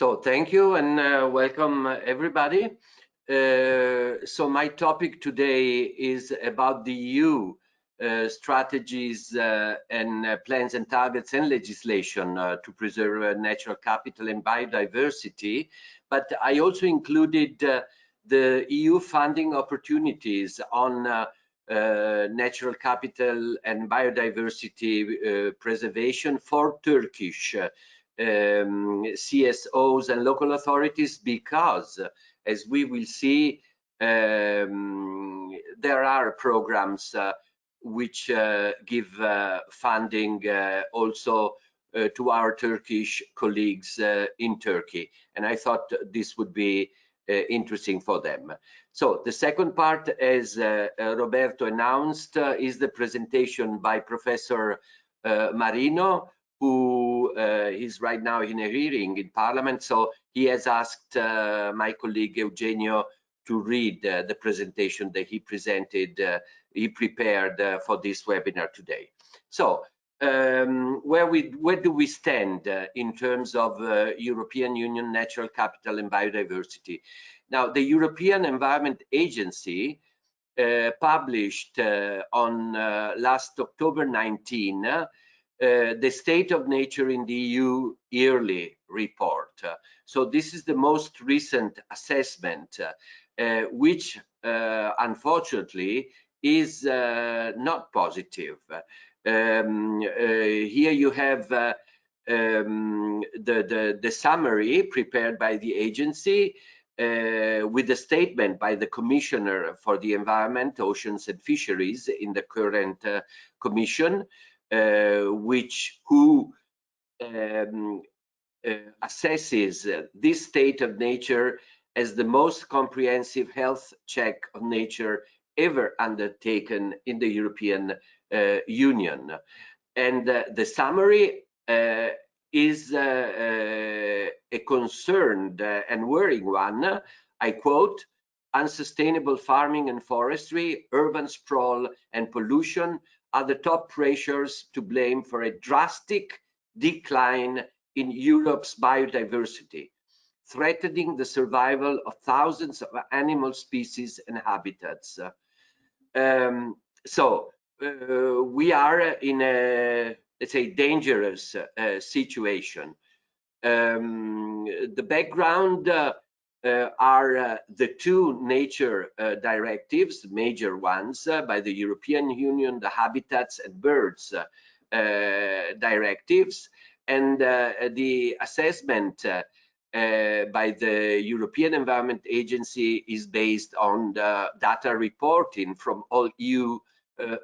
So thank you and welcome everybody. So my topic today is about the EU strategies and plans and targets and legislation to preserve natural capital and biodiversity. But I also included the EU funding opportunities on natural capital and biodiversity preservation for Turkish CSOs and local authorities, because as we will see, there are programs which give funding also to our Turkish colleagues in Turkey, and I thought this would be interesting for them. So the second part, as Roberto announced, is the presentation by Professor Marino, who is right now in a hearing in Parliament. So he has asked my colleague Eugenio to read the presentation that he prepared for this webinar today. So where do we stand in terms of European Union natural capital and biodiversity? Now, the European Environment Agency published on last October 19 the State of Nature in the EU yearly report. So this is the most recent assessment, which unfortunately is not positive. Here you have the summary prepared by the agency with a statement by the Commissioner for the Environment, Oceans and Fisheries in the current Commission, who assesses this state of nature as the most comprehensive health check of nature ever undertaken in the European Union. And the summary is a concerned and worrying one. I quote: "Unsustainable farming and forestry, urban sprawl and pollution are the top pressures to blame for a drastic decline in Europe's biodiversity, threatening the survival of thousands of animal species and habitats." We are in a, let's say, dangerous situation. The background are the two nature directives, major ones, by the European Union, the Habitats and Birds directives, and the assessment by the European Environment Agency is based on the data reporting from all EU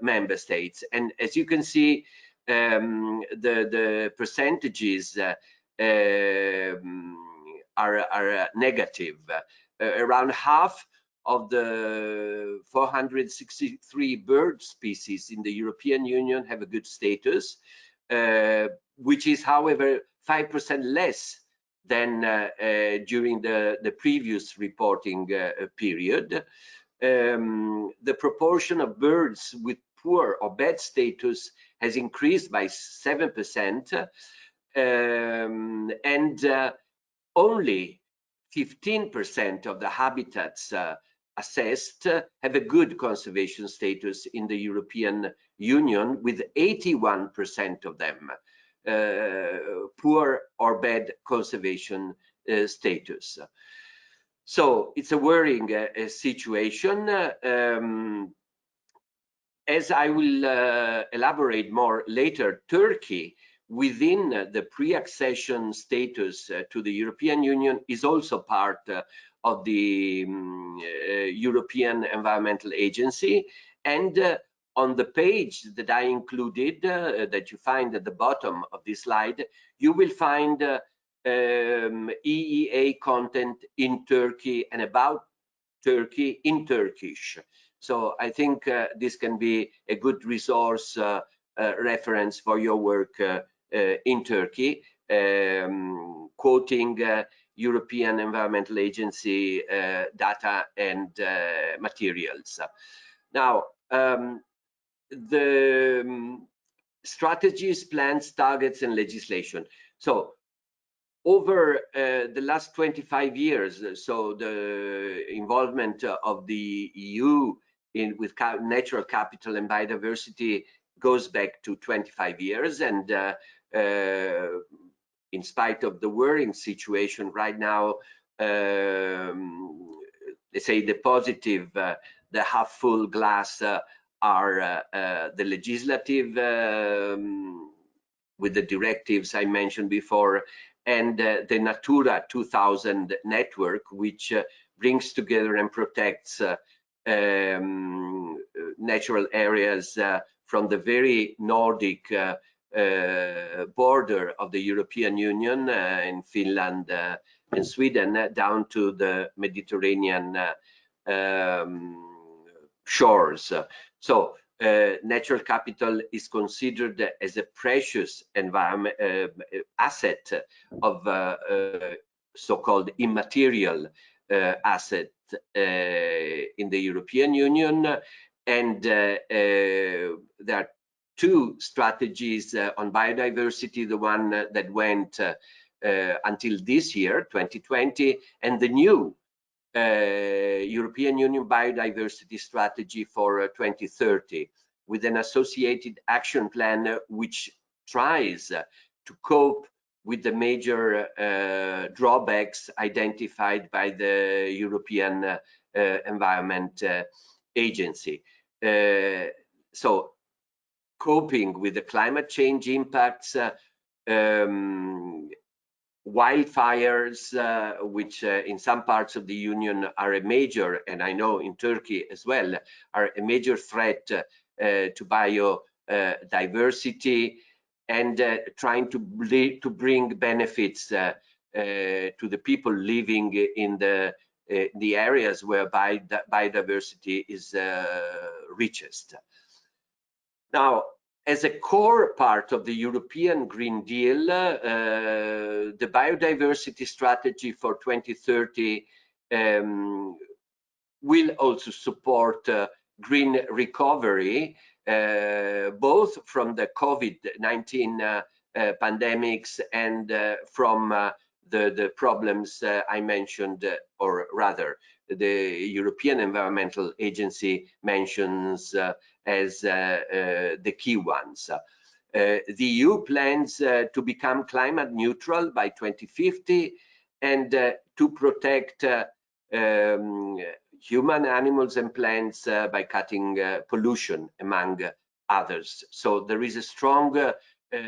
member states. And as you can see, the percentages are negative. Around half of the 463 bird species in the European Union have a good status, which is, however, 5% less than during the previous reporting period. The proportion of birds with poor or bad status has increased by 7%, and only 15% of the habitats assessed have a good conservation status in the European Union, with 81% of them poor or bad conservation status. So it's a worrying situation. As I will elaborate more later, Turkey, within the pre-accession status to the European Union, is also part of the European Environmental Agency. And on the page that I included, that you find at the bottom of this slide, you will find EEA content in Turkey and about Turkey in Turkish. So I think this can be a good resource reference for your work in Turkey, quoting European Environmental Agency data and materials. Now, the strategies, plans, targets, and legislation. So over the last 25 years, so the involvement of the EU with natural capital and biodiversity goes back to 25 years. And in spite of the worrying situation right now, let's say the positive, the half full glass are the legislative with the directives I mentioned before, and the Natura 2000 network, which brings together and protects natural areas from the very Nordic border of the European Union in Finland and Sweden down to the Mediterranean shores. So natural capital is considered as a precious environment asset of so-called immaterial asset in the European Union, and there are two strategies on biodiversity: the one that went until this year, 2020, and the new European Union Biodiversity Strategy for 2030, with an associated action plan which tries to cope with the major drawbacks identified by the European Environment Agency. So coping with the climate change impacts, wildfires, which in some parts of the Union are a major, and I know in Turkey as well, are a major threat to biodiversity, and trying to bring benefits to the people living in the areas where biodiversity is richest. Now, as a core part of the European Green Deal, the biodiversity strategy for 2030 will also support green recovery, both from the COVID-19 pandemics and from the problems I mentioned, or rather, the European Environmental Agency mentions as the key ones. The EU plans to become climate neutral by 2050 and to protect human, animals, and plants by cutting pollution, among others. So there is a strong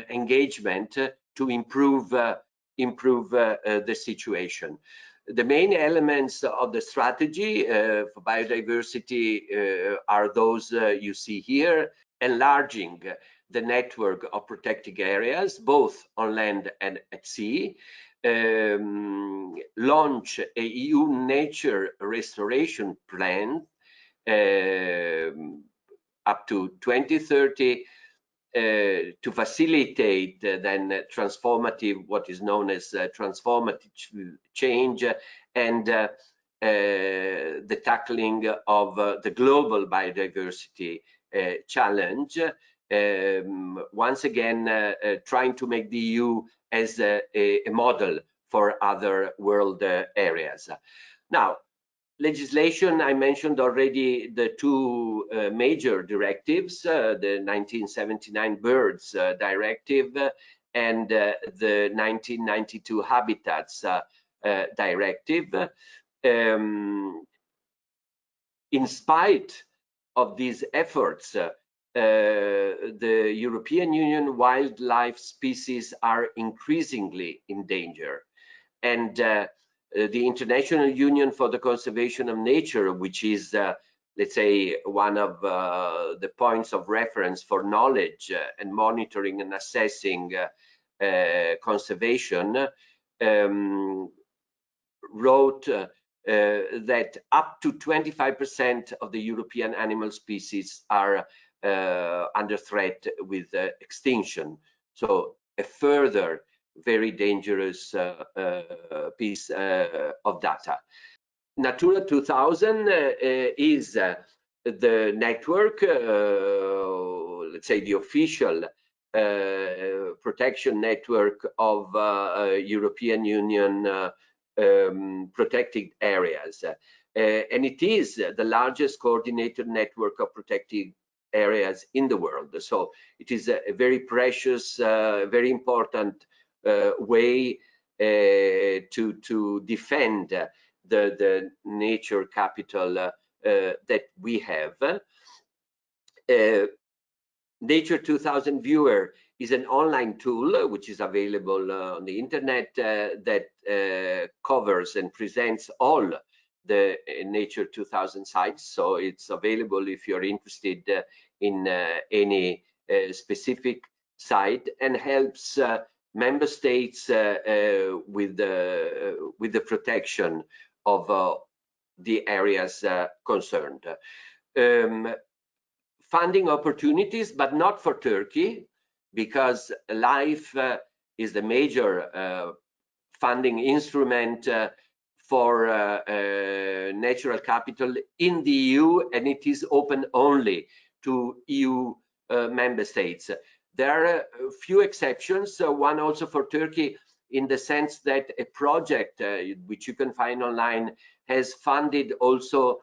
engagement to improve the situation. The main elements of the strategy for biodiversity are those you see here: enlarging the network of protected areas, both on land and at sea, launch a EU nature restoration plan up to 2030, to facilitate then transformative, what is known as transformative change, and the tackling of the global biodiversity challenge. Once again, trying to make the EU as a model for other world areas. Now, legislation, I mentioned already the two major directives, the 1979 Birds Directive and the 1992 Habitats Directive. In spite of these efforts, the European Union wildlife species are increasingly in danger, and the International Union for the Conservation of Nature, which is, let's say, one of the points of reference for knowledge and monitoring and assessing conservation, wrote that up to 25% of the European animal species are under threat with extinction. So a further very dangerous piece of data. Natura 2000 is the network, let's say the official protection network of European Union protected areas. And it is the largest coordinated network of protected areas in the world. So it is a very precious, very important way to defend the nature capital that we have. Nature 2000 Viewer is an online tool which is available on the internet that covers and presents all the Nature 2000 sites. So it's available if you're interested in any specific site, and helps member states with the protection of the areas concerned. Funding opportunities, but not for Turkey, because LIFE is the major funding instrument for natural capital in the EU, and it is open only to EU member states. There are a few exceptions, one also for Turkey, in the sense that a project which you can find online has funded also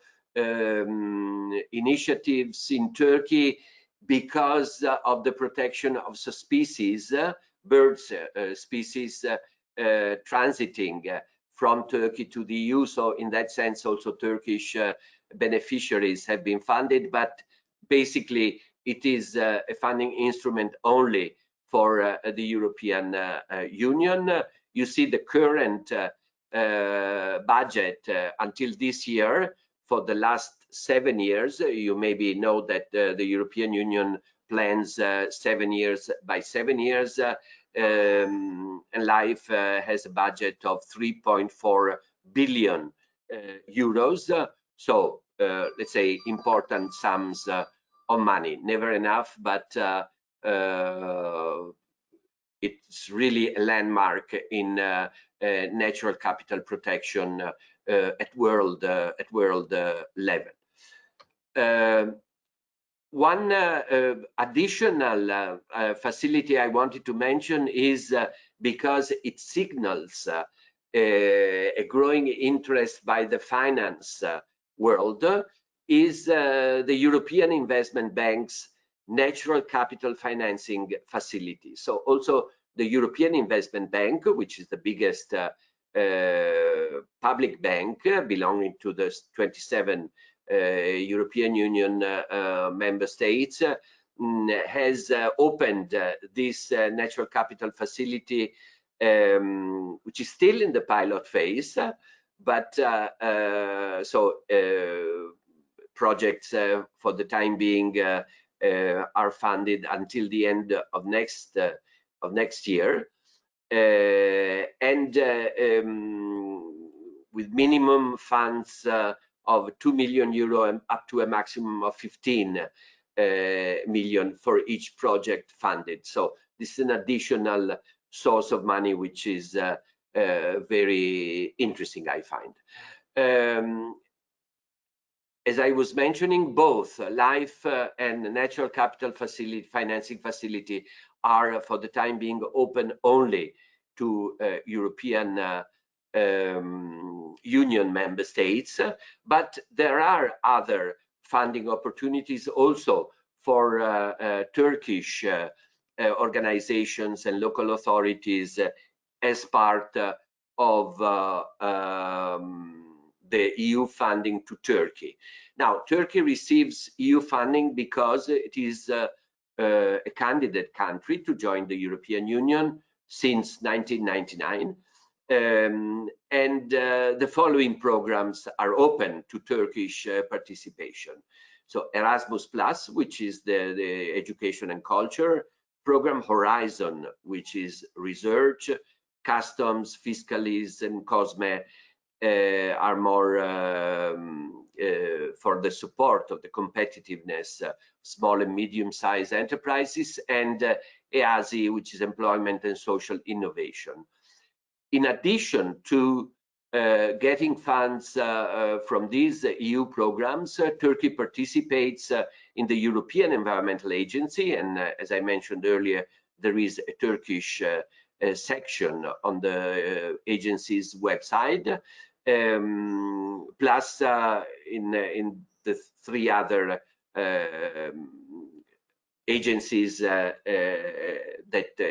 initiatives in Turkey because of the protection of species, birds species transiting from Turkey to the EU. So in that sense, also Turkish beneficiaries have been funded, but basically it is a funding instrument only for the European Union. You see the current budget until this year. For the last 7 years, you maybe know that the European Union plans 7 years by 7 years, and LIFE has a budget of 3.4 billion euros. So let's say important sums of money. Never enough, but it's really a landmark in natural capital protection at world level. One additional facility I wanted to mention is because it signals a growing interest by the finance world, is the European Investment Bank's natural capital financing facility. So also the European Investment Bank, which is the biggest public bank belonging to the 27 European Union member states, has opened this natural capital facility, which is still in the pilot phase, but so projects for the time being are funded until the end of next year, and with minimum funds of 2 million euro and up to a maximum of 15 million for each project funded. So this is an additional source of money, which is very interesting, I find. As I was mentioning, both LIFE and natural capital facility, financing facility, are for the time being open only to European Union member states, but there are other funding opportunities also for Turkish organizations and local authorities as part of the EU funding to Turkey. Now, Turkey receives EU funding because it is a candidate country to join the European Union since 1999. And the following programs are open to Turkish participation. So Erasmus Plus, which is the education and culture program, Horizon, which is research, customs, fiscalis, and COSME are more for the support of the competitiveness of small and medium-sized enterprises, and EASI, which is employment and social innovation. In addition to getting funds from these EU programs, Turkey participates in the European Environmental Agency, and as I mentioned earlier, there is a Turkish section on the agency's website, plus in the 3 other agencies that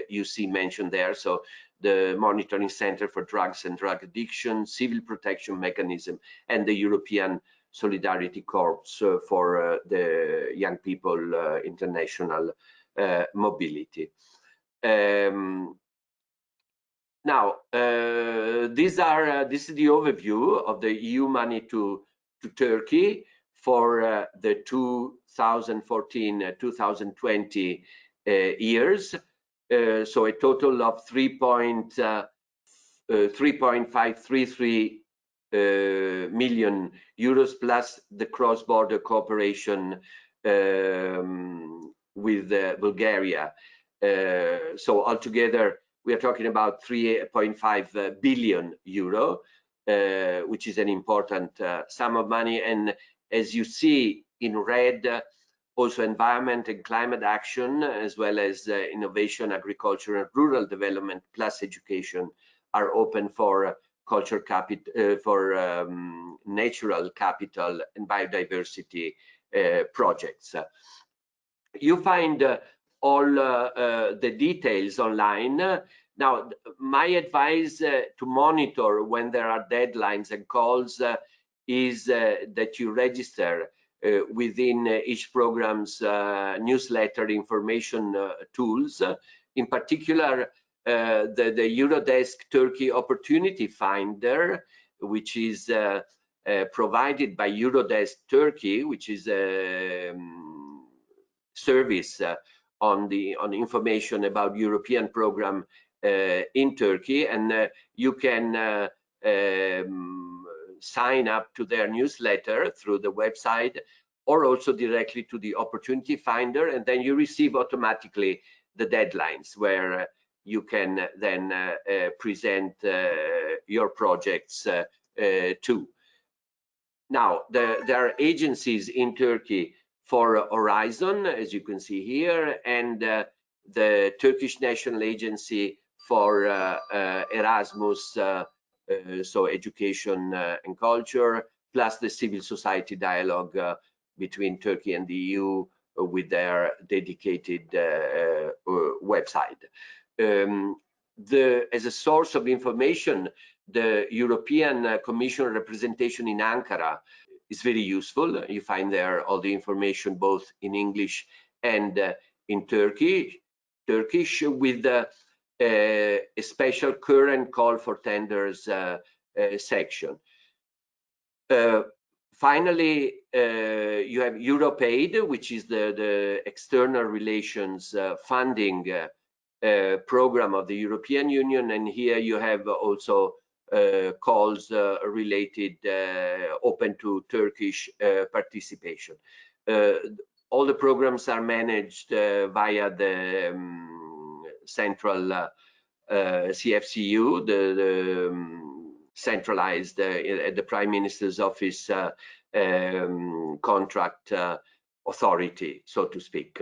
you see mentioned there. So the Monitoring Center for Drugs and Drug Addiction, Civil Protection Mechanism, and the European Solidarity Corps for the young people international mobility. Now, this is the overview of the EU money to Turkey for the 2014-2020 years. So a total of 3.533 million euros plus the cross-border cooperation with Bulgaria. So altogether, we are talking about 3.5 billion euro, which is an important sum of money. And as you see in red, also environment and climate action, as well as innovation, agriculture and rural development, plus education, are open for culture capital, for natural capital and biodiversity projects. You find all the details online. Now, my advice to monitor when there are deadlines and calls is that you register within each program's newsletter information tools. In particular, the Eurodesk Turkey Opportunity Finder, which is provided by Eurodesk Turkey, which is a service on information about European program in Turkey, and you can sign up to their newsletter through the website or also directly to the Opportunity Finder, and then you receive automatically the deadlines where you can then present your projects too. Now, there are agencies in Turkey for Horizon, as you can see here, and the Turkish National Agency for Erasmus, so education and culture, plus the civil society dialogue between Turkey and the EU with their dedicated website. As a source of information, the European Commission representation in Ankara is very useful. You find there all the information both in English and in Turkish, with a special current call for tenders section. Finally, you have EuropeAid, which is the external relations funding program of the European Union, and here you have also calls related open to Turkish participation. All the programs are managed via the central CFCU, the centralized at the Prime Minister's office contract authority, so to speak.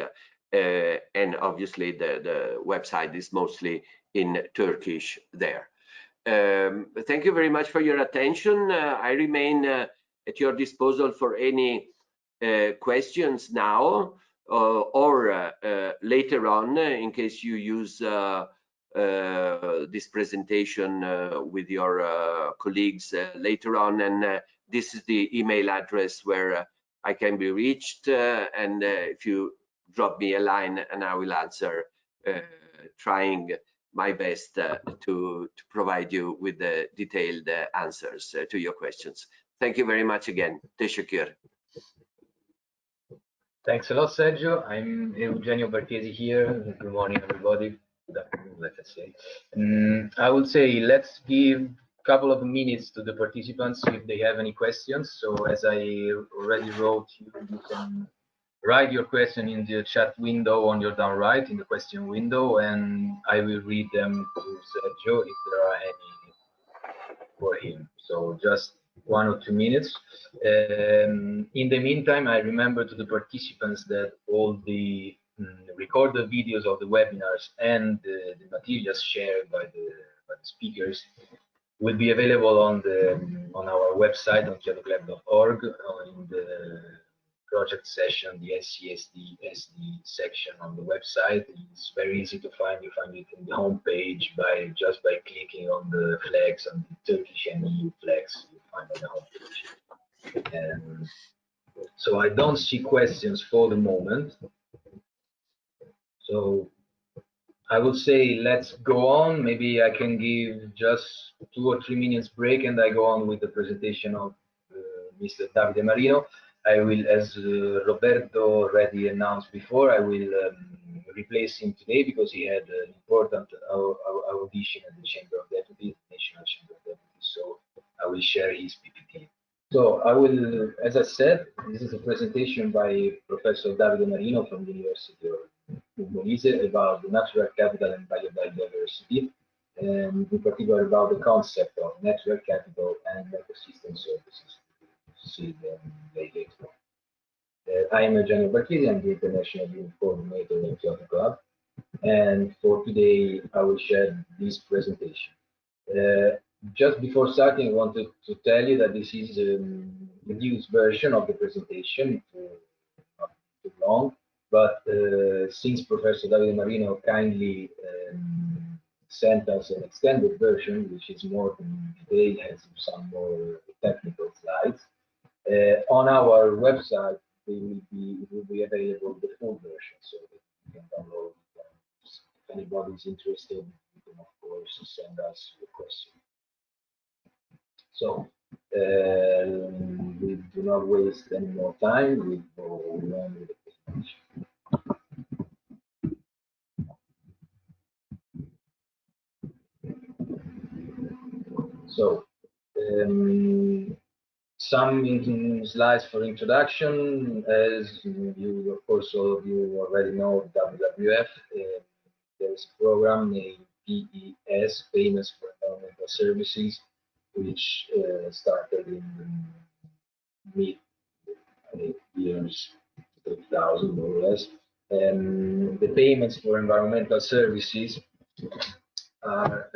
And obviously the website is mostly in Turkish there. Thank you very much for your attention. I remain at your disposal for any questions now or later on, in case you use this presentation with your colleagues later on. And this is the email address where I can be reached, and if you drop me a line and I will answer, trying my best to provide you with the detailed answers to your questions. Thank you very much again. Teşekkür. Thanks a lot, Sergio. I'm Eugenio Barchesi here. Good morning, everybody. Good afternoon, let's say. I would say let's give a couple of minutes to the participants if they have any questions. So as I already wrote, you can write your question in the chat window on your down right, in the question window, and I will read them to Sergio if there are any for him. So just 1 or 2 minutes. In the meantime, I remember to the participants that all the recorded videos of the webinars and the materials shared by the speakers will be available on our website on chiatoclub.org in the project session, the SCSD-SD section on the website. It's very easy to find. You find it in the homepage just by clicking on the flags, on the Turkish and EU flags. You find on the homepage. And so I don't see questions for the moment. So I would say let's go on. Maybe I can give just 2 or 3 minutes break and I go on with the presentation of Mr. Davide Marino. I will, as Roberto already announced before, I will replace him today because he had an important audition at the Chamber of Deputies, National Chamber of Deputies. So I will share his PPT. So I will, as I said, this is a presentation by Professor Davide Marino from the University of Molise about the natural capital and biodiversity, and in particular about the concept of natural capital and ecosystem services. See them later. I am Eugenio Barchesi, I'm the International Youth Coordinator in Kyoto Club, and for today I will share this presentation. Just before starting, I wanted to tell you that this is a reduced version of the presentation, not too long, but since Professor Davide Marino kindly sent us an extended version, which is more detailed, has some more technical slides. On our website, it will be available the full version, so that you can download it. If anybody is interested, you can of course send us your question. So we do not waste any more time. We go on with the presentation. So some slides for introduction. As you, of course, all of you already know, WWF. There's a program named PES, Payments for Environmental Services, which started in mid years 2000, more or less. The payments for environmental services are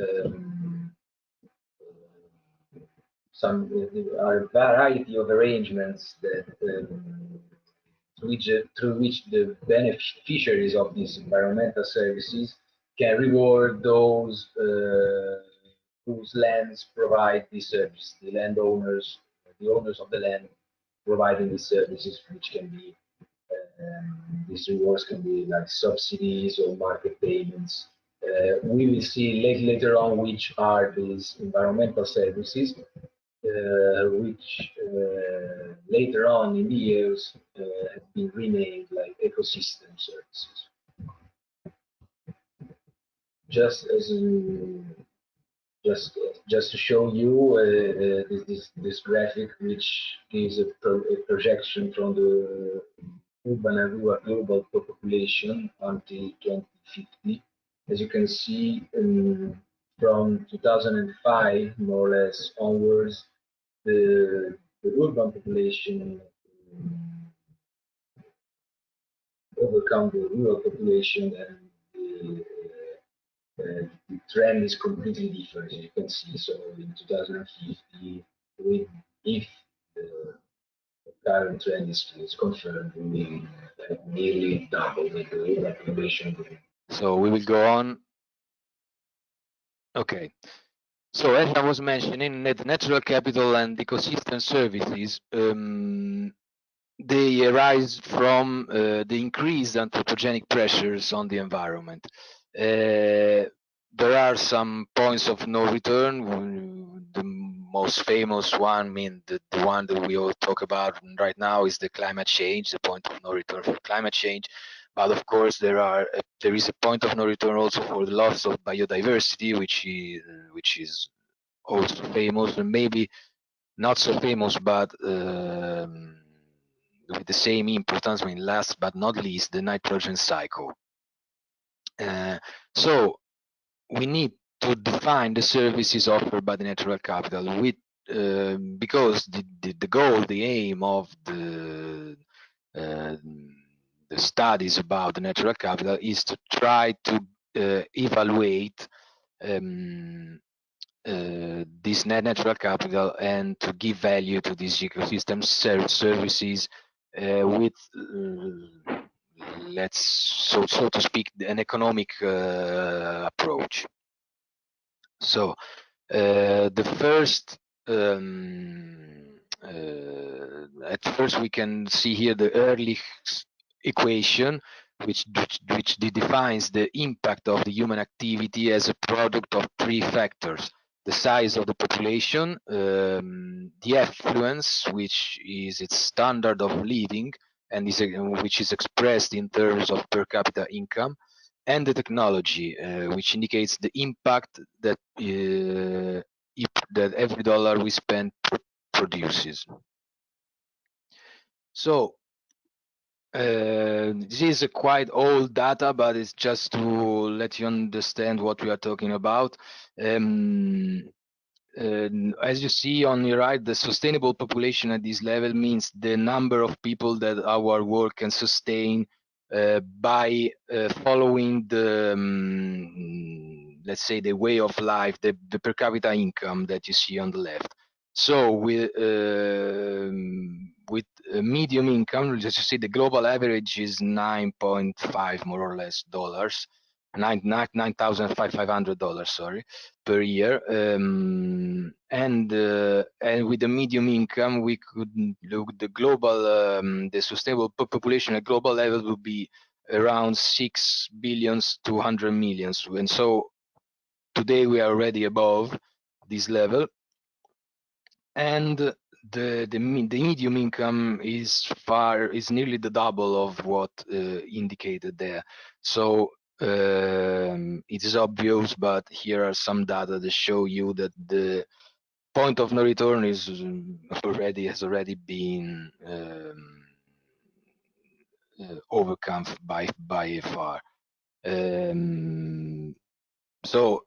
a variety of arrangements that through which the beneficiaries of these environmental services can reward those whose lands provide these services, the landowners, the owners of the land providing these services, which can be these rewards can be like subsidies or market payments. We will see later on which are these environmental services, which later on in the years have been renamed like ecosystem services. Just to show you this graphic, which gives a projection from the urban and rural global population until 2050. As you can see, from 2005 more or less onwards, the urban population overcome the rural population, and the trend is completely different, as you can see. So in 2050, if the current trend is confirmed, we will nearly double the urban population. So we will go on. Okay. So as I was mentioning, the natural capital and ecosystem services, they arise from the increased anthropogenic pressures on the environment. There are some points of no return. The most famous one, I mean, the one that we all talk about right now is the climate change, the point of no return for climate change. But of course, there is a point of no return also for the loss of biodiversity, which is also famous, and maybe not so famous, but with the same importance. I mean, last but not least, the nitrogen cycle. So we need to define the services offered by the natural capital with because the goal, the aim of the studies about the natural capital is to try to evaluate this natural capital and to give value to these ecosystem services with let's so to speak an economic approach. So the first at first we can see here the Ehrlich equation which defines the impact of the human activity as a product of three factors: the size of the population, the affluence, which is its standard of living and which is expressed in terms of per capita income, and the technology, which indicates the impact that that every dollar we spend produces. So this is a quite old data, but it's just to let you understand what we are talking about. As you see on your right, the sustainable population at this level means the number of people that our work can sustain by following the let's say the way of life, the per capita income that you see on the left. So with medium income, as you see, the global average is 9.5 more or less dollars, $9,500, sorry, per year. And with the medium income, we could look the global, the sustainable population at global level will be around 6 billions to 100 millions. And so today we are already above this level. And the medium income is nearly the double of what indicated there. So it is obvious, but here are some data that show you that the point of no return is has already been overcome by far. So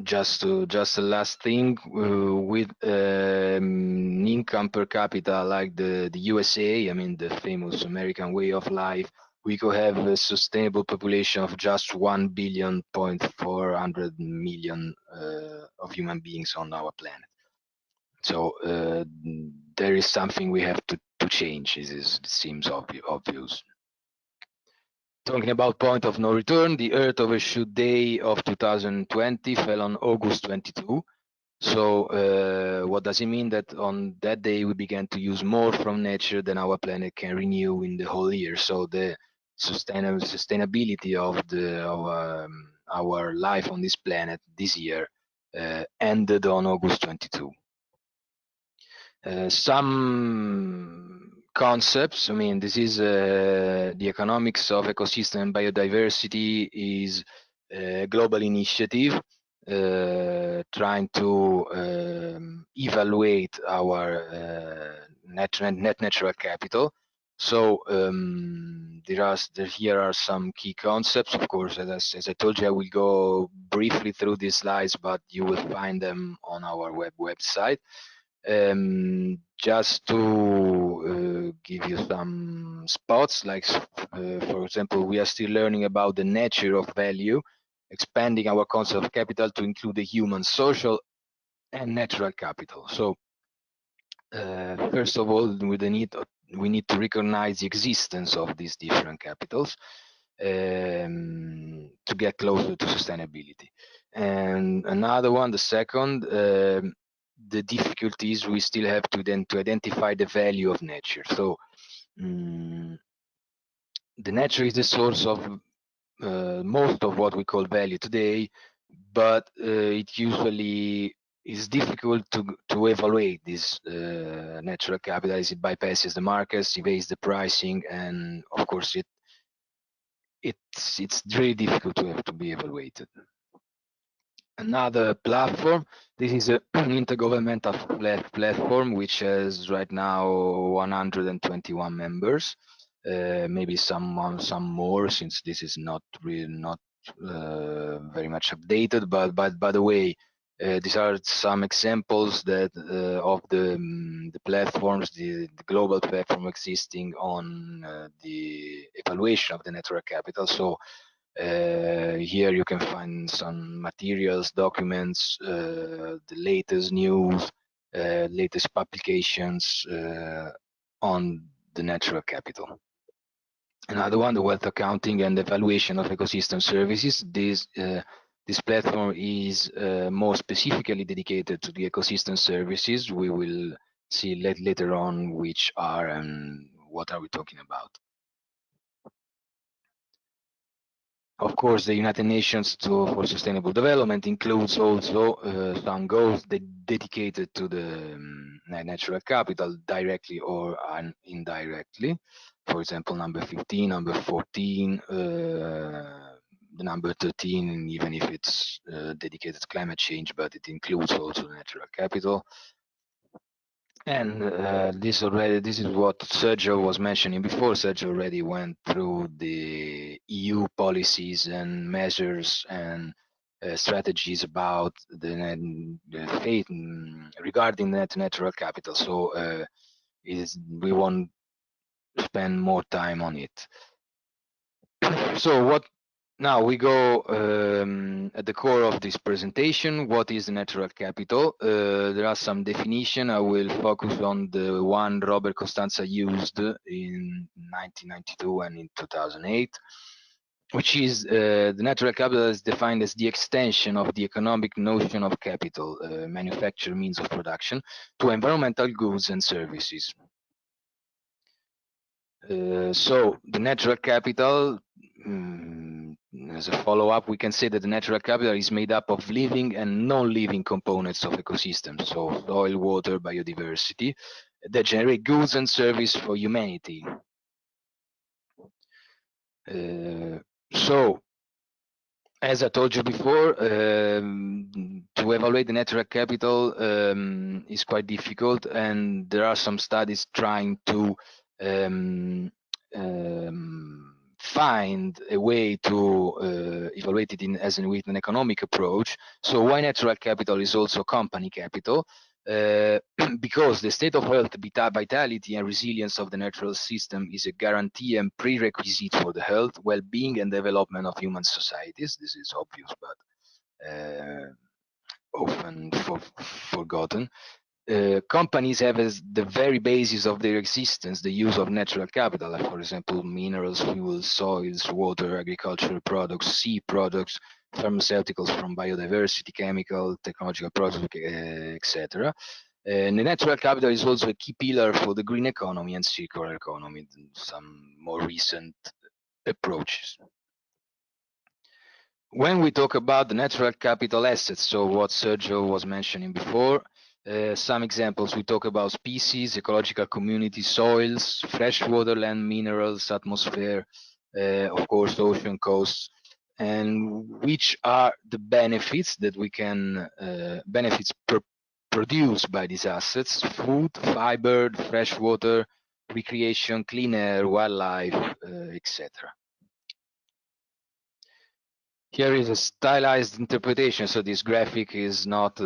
just a last thing, with income per capita like the USA, I mean the famous American way of life, we could have a sustainable population of just 1.4 billion of human beings on our planet. So there is something we have to change. It seems obvious. Talking about point of no return, the Earth overshoot day of 2020 fell on August 22. So what does it mean? That on that day we began to use more from nature than our planet can renew in the whole year. So the sustainability of our life on this planet this year ended on August 22. Some concepts, I mean, this is the economics of ecosystem and biodiversity is a global initiative trying to evaluate our net natural capital. So here are some key concepts. Of course, as I told you, I will go briefly through these slides, but you will find them on our website. Just to give you some spots, like for example, we are still learning about the nature of value, expanding our concept of capital to include the human, social, and natural capital. So first of all, we need to recognize the existence of these different capitals to get closer to sustainability. And another one, the second, the difficulties we still have to identify the value of nature. So the nature is the source of most of what we call value today, but it usually is difficult to evaluate this natural capital as it bypasses the markets, evades the pricing, and of course it's really difficult to be evaluated. Another platform, this is an intergovernmental platform which has right now 121 members, maybe some more, since this is not very much updated, but by the way, These are some examples that of the platforms, the global platform existing on the evaluation of the natural capital. So here you can find some materials, documents, the latest news, latest publications on the natural capital. Another one, the wealth accounting and evaluation of ecosystem services. This platform is more specifically dedicated to the ecosystem services. We will see later on which are and what are we talking about. Of course, the United Nations for Sustainable Development includes also some goals dedicated to the natural capital, directly or indirectly. For example, number 15, number 14, the number 13, even if it's dedicated to climate change, but it includes also natural capital. And this is what Sergio was mentioning before. Sergio already went through the EU policies and measures and strategies about the fate regarding natural capital. So we won't spend more time on it. So now we go at the core of this presentation. What is the natural capital? There are some definition. I will focus on the one Robert Costanza used in 1992 and in 2008, which is the natural capital is defined as the extension of the economic notion of capital, manufacture means of production, to environmental goods and services. So the natural capital, as a follow-up, we can say that the natural capital is made up of living and non-living components of ecosystems, so soil, water, biodiversity, that generate goods and service for humanity. So, as I told you before, to evaluate the natural capital is quite difficult, and there are some studies trying to find a way to evaluate it with an economic approach. So why natural capital is also company capital? Because the state of health, vitality, and resilience of the natural system is a guarantee and prerequisite for the health, well-being, and development of human societies. This is obvious, but often forgotten. Companies have as the very basis of their existence the use of natural capital, like for example, minerals, fuels, soils, water, agricultural products, sea products, pharmaceuticals from biodiversity, chemical, technological products, etc. And the natural capital is also a key pillar for the green economy and circular economy, some more recent approaches. When we talk about the natural capital assets, so what Sergio was mentioning before, some examples, we talk about species, ecological communities, soils, freshwater, land minerals, atmosphere, of course, ocean coasts, and which are the benefits that we can, produced by these assets: food, fiber, fresh water, recreation, clean air, wildlife, etc. Here is a stylized interpretation, so this graphic is not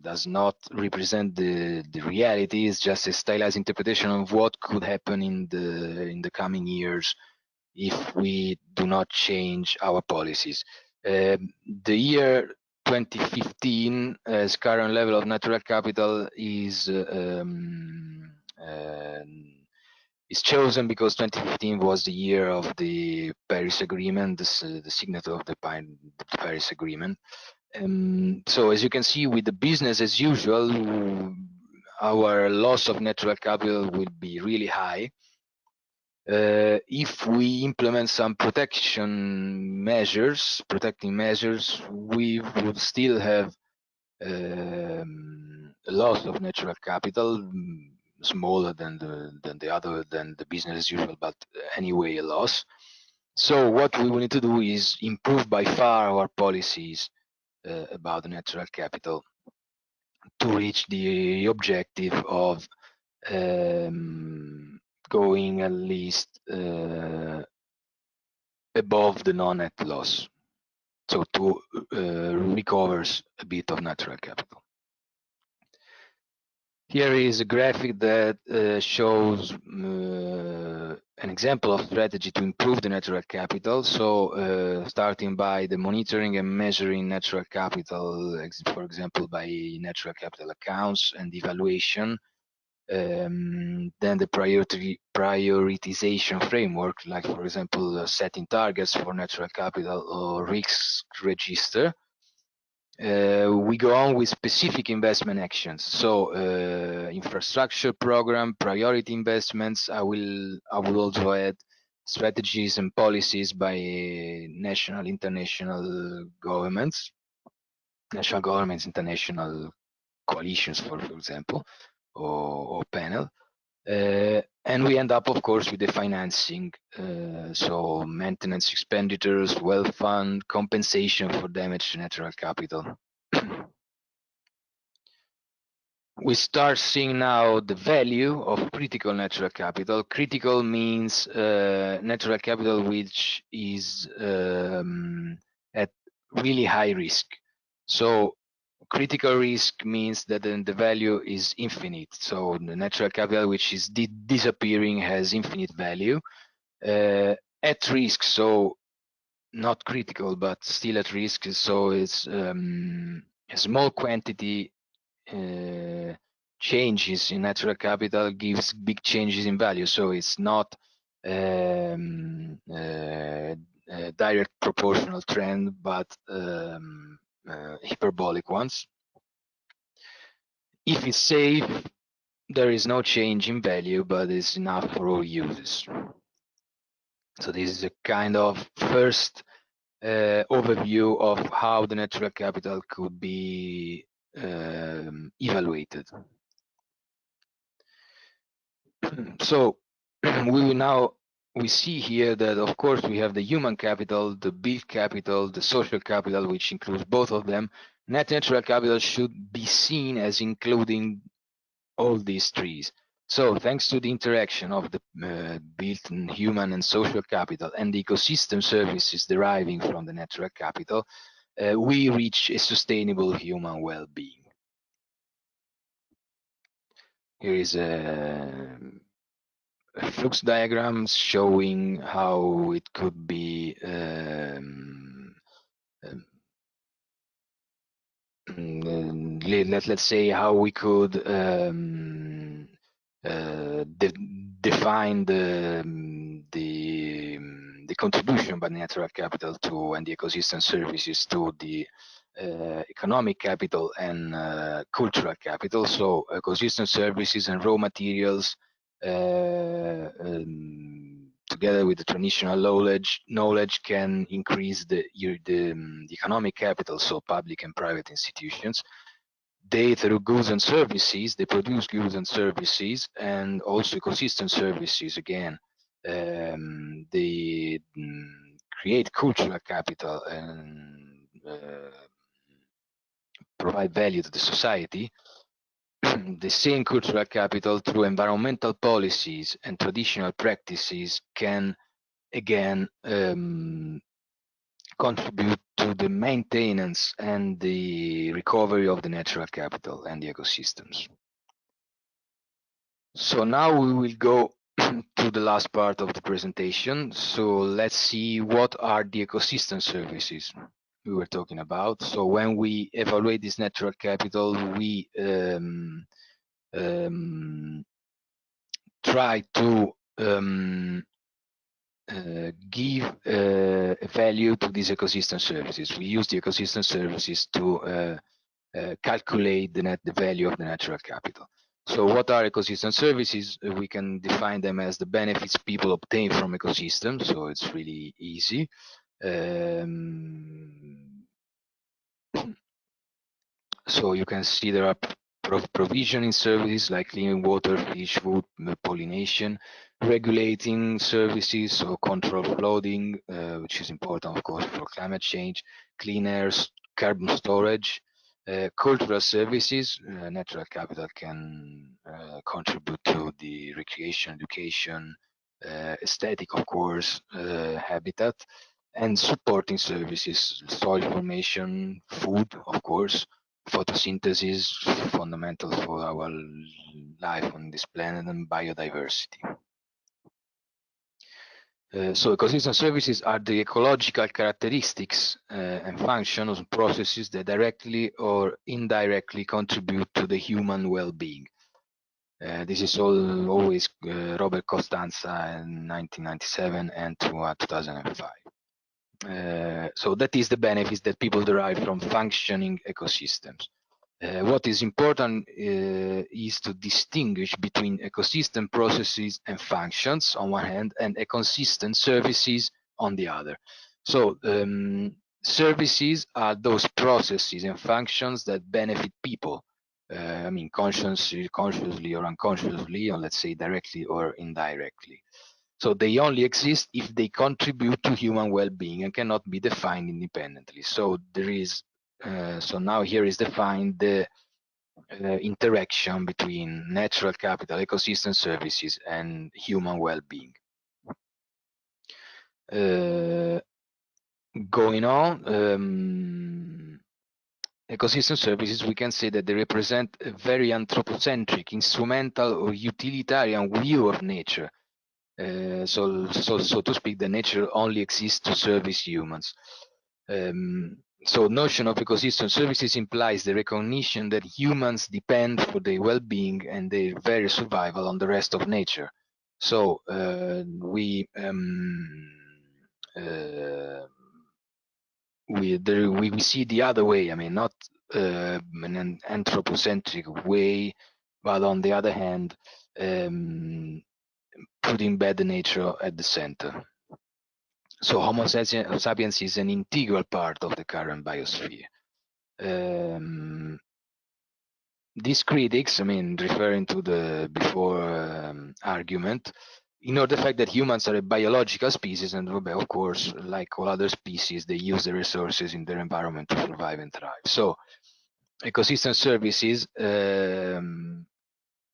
does not represent the reality. It's just a stylized interpretation of what could happen in the coming years if we do not change our policies. The year 2015, as current level of natural capital is chosen because 2015 was the year of the Paris Agreement, the signature of the Paris Agreement. So as you can see, with the business as usual, our loss of natural capital will be really high. If we implement some protecting measures, we would still have a loss of natural capital, smaller than the business as usual, but anyway a loss. So what we will need to do is improve by far our policies about the natural capital to reach the objective of going at least above the non-net loss. so to recovers a bit of natural capital. Here is a graphic that shows an example of strategy to improve the natural capital. So starting by the monitoring and measuring natural capital, for example, by natural capital accounts and evaluation. Then the prioritization framework, like for example, setting targets for natural capital or risk register. We go on with specific investment actions. So infrastructure program, priority investments. I will also add strategies and policies by national, international governments, international coalitions, for example, or panel. And we end up, of course, with the financing. So maintenance expenditures, wealth fund, compensation for damage to natural capital. We start seeing now the value of critical natural capital. Critical means natural capital which is at really high risk. So critical risk means that the value is infinite. So the natural capital which is disappearing has infinite value. At risk, so not critical but still at risk. So it's a small quantity changes in natural capital gives big changes in value. So it's not a direct proportional trend, but hyperbolic ones. If it's safe, there is no change in value, but it's enough for all users. So this is a kind of first overview of how the natural capital could be evaluated. So we see here that of course we have the human capital, the built capital, the social capital, which includes both of them. Net natural capital should be seen as including all these three. So thanks to the interaction of the built and human and social capital and the ecosystem services deriving from the natural capital, we reach a sustainable human well-being. Here is a flux diagram showing how it could be let's say how we could define the contribution by natural capital to and the ecosystem services to the economic capital and cultural capital. So ecosystem services and raw materials together with the traditional knowledge can increase the economic capital, so public and private institutions. They, through goods and services, they produce goods and services, and also ecosystem services again. They create cultural capital and provide value to the society. The same cultural capital through environmental policies and traditional practices can again contribute to the maintenance and the recovery of the natural capital and the ecosystems. So now we will go to the last part of the presentation. So let's see what are the ecosystem services we were talking about. So when we evaluate this natural capital, we try to give a value to these ecosystem services. We use the ecosystem services to calculate the value of the natural capital. So what are ecosystem services? We can define them as the benefits people obtain from ecosystems. So it's really easy. So you can see there are provisioning services like clean water, fish, food, pollination, regulating services, so control flooding, which is important, of course, for climate change, clean air, carbon storage, cultural services. Natural capital can contribute to the recreation, education, aesthetic, of course, habitat. and supporting services, soil formation, food, of course, photosynthesis, fundamental for our life on this planet, and biodiversity. So ecosystem services are the ecological characteristics and functions of processes that directly or indirectly contribute to the human well-being. This is always Robert Costanza in 1997 and 2005. So that is the benefits that people derive from functioning ecosystems. What is important is to distinguish between ecosystem processes and functions on one hand and ecosystem services on the other. So services are those processes and functions that benefit people. I mean, consciously or unconsciously, or let's say directly or indirectly. So they only exist if they contribute to human well-being and cannot be defined independently. So there is, so now here is defined the interaction between natural capital, ecosystem services, and human well-being. Going on, ecosystem services, we can say that they represent a very anthropocentric, instrumental, or utilitarian view of nature. So to speak, the nature only exists to service humans. So notion of ecosystem services implies the recognition that humans depend for their well-being and their very survival on the rest of nature. So we see the other way. I mean, not in an anthropocentric way, but on the other hand, putting back the nature at the center. So Homo sapiens is an integral part of the current biosphere. These critics, I mean, referring to the before argument, ignore the fact that humans are a biological species, and of course, like all other species, they use the resources in their environment to survive and thrive. So ecosystem services,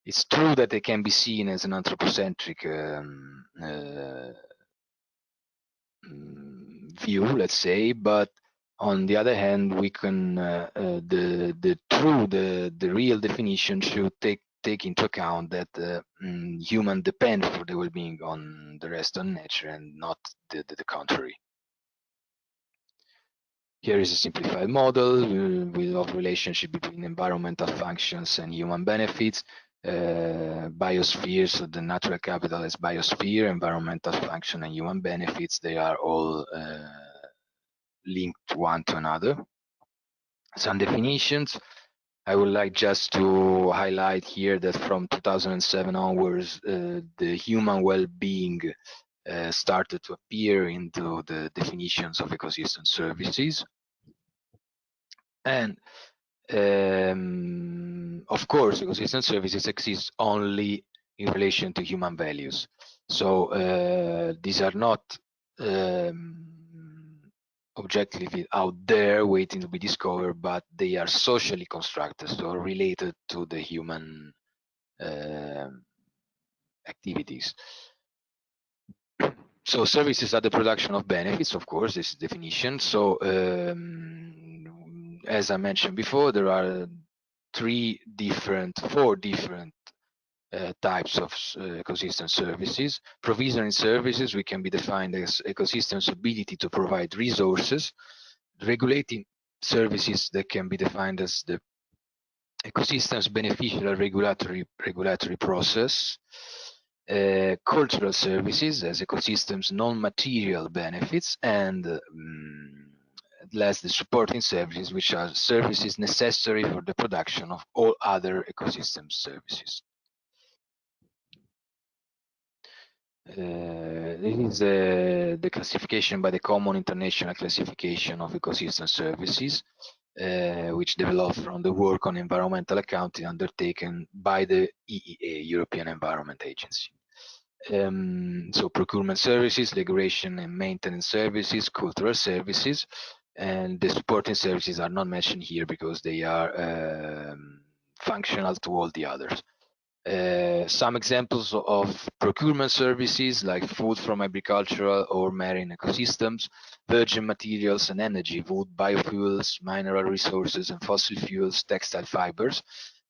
it's true that they can be seen as an anthropocentric view, let's say, but on the other hand, we can the real definition should take into account that human depend for the well-being on the rest of nature and not the contrary. Here is a simplified model of relationship between environmental functions and human benefits. Biosphere, so the natural capital is biosphere, environmental function and human benefits, they are all linked one to another. Some definitions. I would like just to highlight here that from 2007 onwards, the human well-being started to appear into the definitions of ecosystem services. And of course, ecosystem services exist only in relation to human values. So these are not objectively out there waiting to be discovered, but they are socially constructed, so related to the human activities. So services are the production of benefits, of course, this is definition. So as I mentioned before, there are four different types of ecosystem services. Provisioning services, we can be defined as ecosystem's ability to provide resources. Regulating services, that can be defined as the ecosystem's beneficial regulatory process. Cultural services as ecosystems non-material benefits, and last, the supporting services, which are services necessary for the production of all other ecosystem services. This is the classification by the Common International Classification of Ecosystem Services, which developed from the work on environmental accounting undertaken by the EEA, European Environment Agency. So procurement services, regulation and maintenance services, cultural services, and the supporting services are not mentioned here because they are functional to all the others. Some examples of procurement services like food from agricultural or marine ecosystems, virgin materials and energy, wood, biofuels, mineral resources and fossil fuels, textile fibers,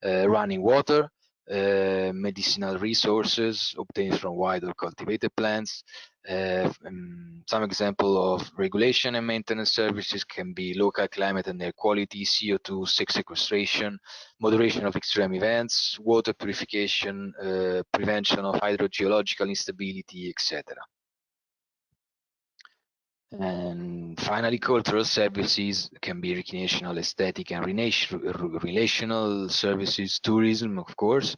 running water, medicinal resources obtained from wild or cultivated plants. Some example of regulation and maintenance services can be local climate and air quality, CO2 sequestration, moderation of extreme events, water purification, prevention of hydrogeological instability, etc. And finally, cultural services can be recreational, aesthetic, and relational services, tourism, of course,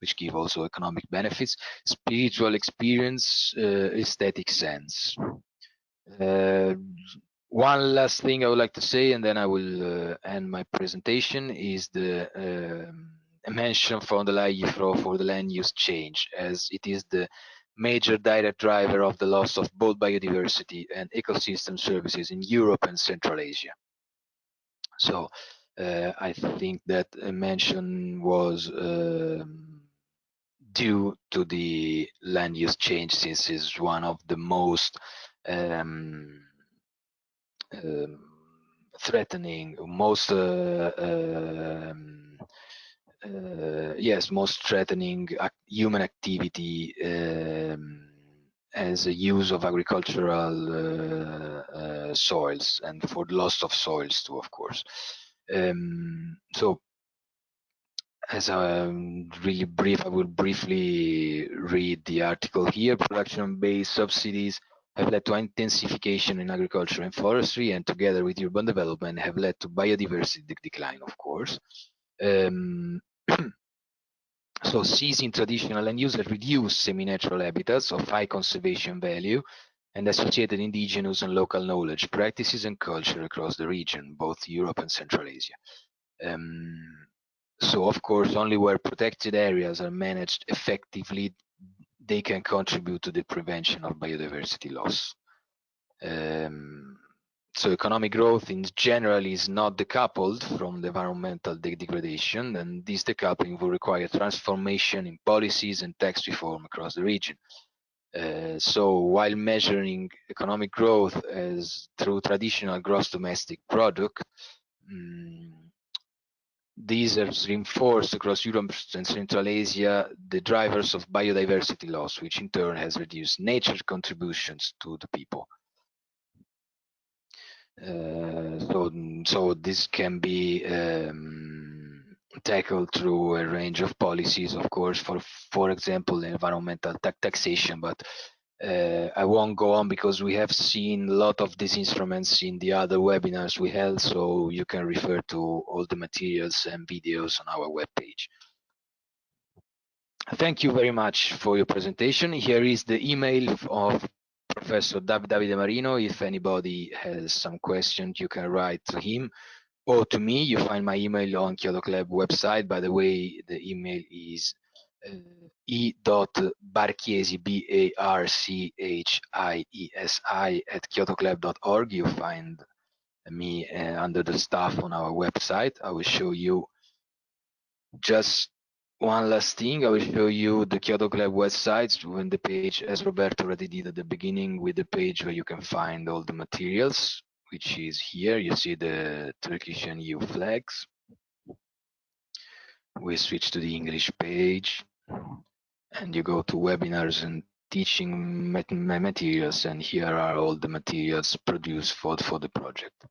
which give also economic benefits, spiritual experience, aesthetic sense. One last thing I would like to say, and then I will end my presentation, is the mention from the LIFRO for the land use change, as it is the major direct driver of the loss of both biodiversity and ecosystem services in Europe and Central Asia. So I think that a mention was due to the land use change, since it's one of the most threatening, most most threatening human activity as a use of agricultural soils, and for the loss of soils too, of course. So as I'm really brief, I will briefly read the article here. Production-based subsidies have led to intensification in agriculture and forestry, and together with urban development have led to biodiversity decline, of course. So seizing traditional land use has reduced semi-natural habitats of high conservation value and associated indigenous and local knowledge, practices and culture across the region, both Europe and Central Asia. So of course, only where protected areas are managed effectively, they can contribute to the prevention of biodiversity loss. So economic growth in general is not decoupled from the environmental degradation, and this decoupling will require transformation in policies and tax reform across the region. So while measuring economic growth as through traditional gross domestic product, these have reinforced across Europe and Central Asia the drivers of biodiversity loss, which in turn has reduced nature contributions to the people. So this can be tackled through a range of policies, of course, for example, environmental taxation, but I won't go on because we have seen a lot of these instruments in the other webinars we held, so you can refer to all the materials and videos on our webpage. Thank you very much for your presentation. Here is the email of Professor Davide Marino. If anybody has some questions, you can write to him or to me. You find my email on Kyoto Club website. By the way, the email is e.barchiesi, barchiesi @kyotoclub.org. You find me under the staff on our website. I will show you just one last thing. I will show you the Kyoto Club website when the page, as Roberto already did at the beginning, with the page where you can find all the materials, which is here. You see the Turkish and EU flags. We switch to the English page, and you go to webinars and teaching materials, and here are all the materials produced for the project.